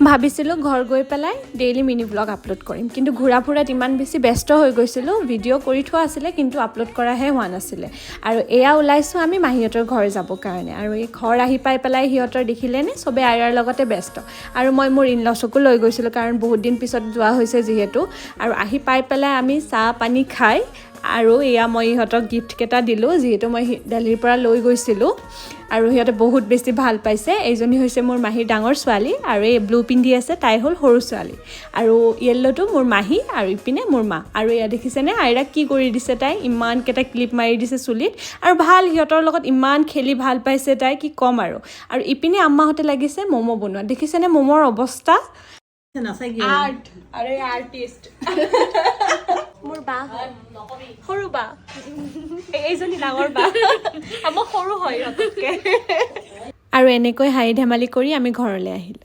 ভাবিছিলোঁ ঘৰ গৈ পেলাই ডেইলি মিনি ব্লগ আপলোড কৰিম, কিন্তু ঘূৰা ফুৰাত ইমান বেছি ব্যস্ত হৈ গৈছিলোঁ, ভিডিঅ' কৰি থোৱা আছিলে কিন্তু আপলোড কৰাহে হোৱা নাছিলে। আৰু এয়া ওলাইছোঁ আমি মাহীহঁতৰ ঘৰ যাবৰ কাৰণে। আৰু এই ঘৰ আহি পাই পেলাই সিহঁতৰ দেখিলেনে চবেই আইৰাৰ লগতে ব্যস্ত। আৰু মই মোৰ ইনলছকো লৈ গৈছিলোঁ, কাৰণ বহুত দিন পিছত যোৱা হৈছে যিহেতু। আৰু আহি পাই পেলাই আমি চাহ পানী খাই আৰু এয়া মই ইহঁতক গিফ্টকেইটা দিলোঁ, যিহেতু মই দিল্লীৰ পৰা লৈ গৈছিলোঁ। আৰু সিহঁতে বহুত বেছি ভাল পাইছে। এইজনী হৈছে মোৰ মাহীৰ ডাঙৰ ছোৱালী, আৰু এই ব্লু পিন্ধি আছে তাই হ'ল সৰু ছোৱালী। আৰু য়েল্ল'টো মোৰ মাহী, আৰু ইপিনে মোৰ মা। আৰু এয়া দেখিছেনে আইৰাক কি কৰি দিছে তাই, ইমানকেইটা ক্লিপ মাৰি দিছে চুলিত। আৰু ভাল, সিহঁতৰ লগত ইমান খেলি ভাল পাইছে তাই, কি ক'ম আৰু। আৰু ইপিনে আম্মাহঁতে লাগিছে ম'ম' বনোৱা। দেখিছেনে ম'মৰ অৱস্থা? আৰ্ট, আৰে আৰ্টিষ্ট। মোৰ বা হয়, সৰু বা, এইজনী ডাঙৰ বা, আমাৰ সৰু হয় ইহঁততকৈ। আৰু এনেকৈ হাঁহি ধেমালি কৰি আমি ঘৰলৈ আহিলোঁ।